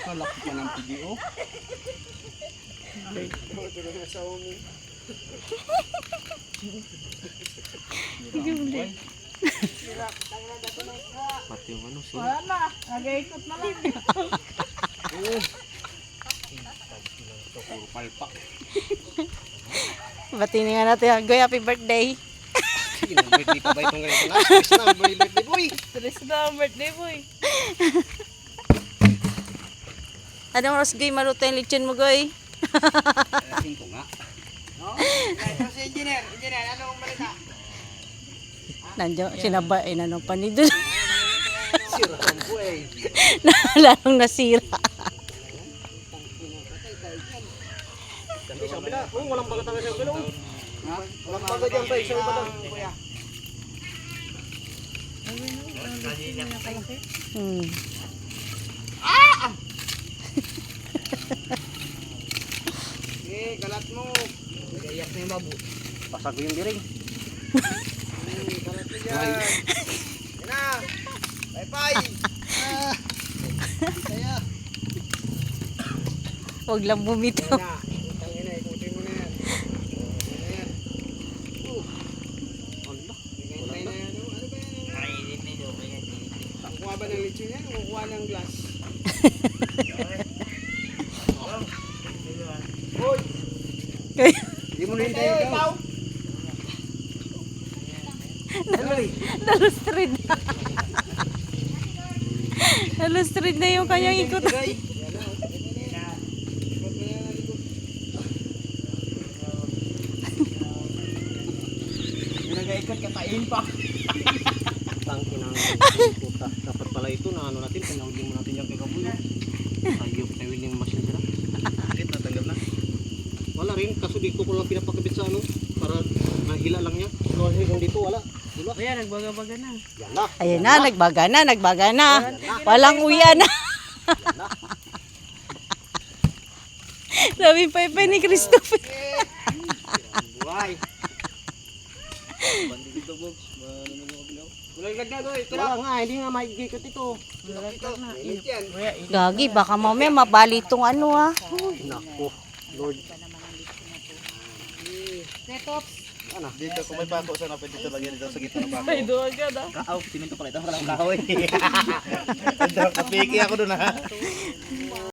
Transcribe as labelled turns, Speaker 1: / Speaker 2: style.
Speaker 1: Kalaki pa ng PDO. Pati yung ano sila.
Speaker 2: Wala na, nag-ikot na lang.
Speaker 1: Puro palpak.
Speaker 3: Batiin nga natin. Goy, happy birthday.
Speaker 1: Sige, birthday pa ba itong ganito na? Stress na, birthday boy.
Speaker 2: Stress na ang birthday boy.
Speaker 3: Anong oras, Goy? Maruto yung lechon mo, Goy.
Speaker 1: Asin ko nga. No? Ito si engineer. Engineer, anong balita?
Speaker 3: Nandiyo, sinaba, inanong pa ni doon.
Speaker 1: Sira ang buhay.
Speaker 3: Lalong nasira.
Speaker 1: Isang bila. Oh, walang pagkatanga sa bilo. Ha? Walang pagka dyan pa, isang bila.
Speaker 3: Hmm.
Speaker 1: Eh, galat mo. Nag-iyak na yung babo. Pasag ko yung biring. Galat mo dyan. Yan na. Bye-bye. Kaya.
Speaker 3: Huwag lang bumitaw.
Speaker 1: Yan na. Utang yun na. Ikutin mo na yan. Yan. Allah. Wala na. Ano ba yan? Ang kuha ba ng lechon yan? O kuha ng glass? Hoy!
Speaker 3: Goy,
Speaker 1: Hindi mo na hintayin ikaw.
Speaker 3: nalustrid na. Nalustrid na yung kanyang ikot.
Speaker 1: Nag-ikat katain pa. Tangkin ang puta. Dapat pala ito na ano natin, pinahuli mo natin yung kagabulo. Ayop na willing machine sila. Bakit natanggal na? Wala rin, kaso di ko lang pinapakabit sa ano, para nahila lang niya. Pero hanggang dito wala. Wala.
Speaker 2: Ayan, nagbaga-baga na.
Speaker 1: Yan na.
Speaker 3: Ayan na, nagbaga na. Walang uya na. Sabi pa ni Christopher.
Speaker 1: Buhay. Bandito box, wala lagado ito lang. Wala nga, hindi nga maigikot ito.
Speaker 3: Gagi, baka mamaya mabali itong ano ah.
Speaker 1: Nako, Lord. Ano?
Speaker 4: Dito, kung may pako sana, pwede ito lagyan dito sa gitna ng pako.
Speaker 2: Ay, doon ka na.
Speaker 4: Kaaw, siminto pala ito. Walang kahoy. Kapiki ako dun ha.